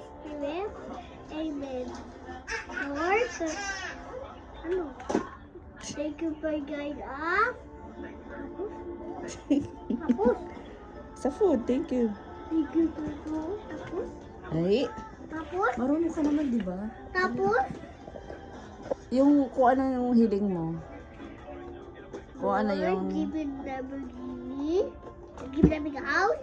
Spirit. Amen. Lord, ano? Thank you for guide us. Tapos. Sa food, thank you. Thank you for food. Tapos. Ay, Tapos. marunong ka naman, di ba? Tapos. Yung kung ano yung hiling mo. Kung ano Lord, yung... give me Lamborghini. Give me a house.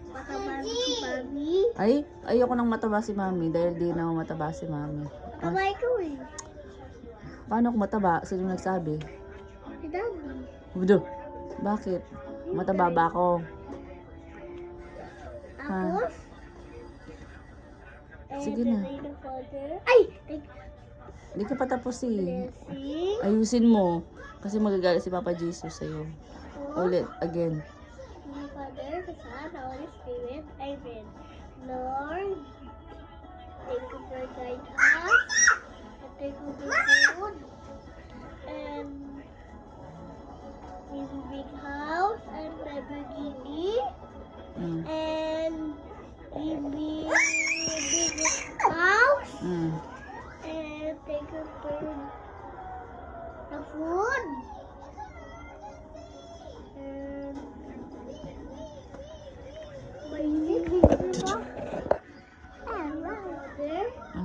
Mataba si Mami. Ay, ayoko nang mataba si Mami dahil di na mataba si Mami. Mataba ikaw eh. Paano kung mataba? Sino nagsabi? Si Daddy. Budo, bakit? Mataba ba ako? Tapos. Sige na. Ay! Thank Hindi ka pa tapos eh. blessing. Ayusin mo. Kasi magagalit si Papa Jesus sa'yo. Ulit, again. The Father, the Son, the Holy Spirit. Amen. Lord, thank you for guiding us. And thank you for food. And in big house and Lamborghini. Mm. And in big house. Mm. And thank you for the food. And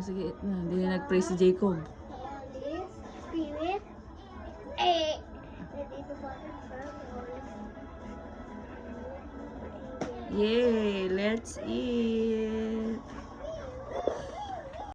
Sige, hindi na nag-pray si Jacob. Holy Spirit. Eh. And in the Father, Son, and Holy Spirit. Yay! Let's eat!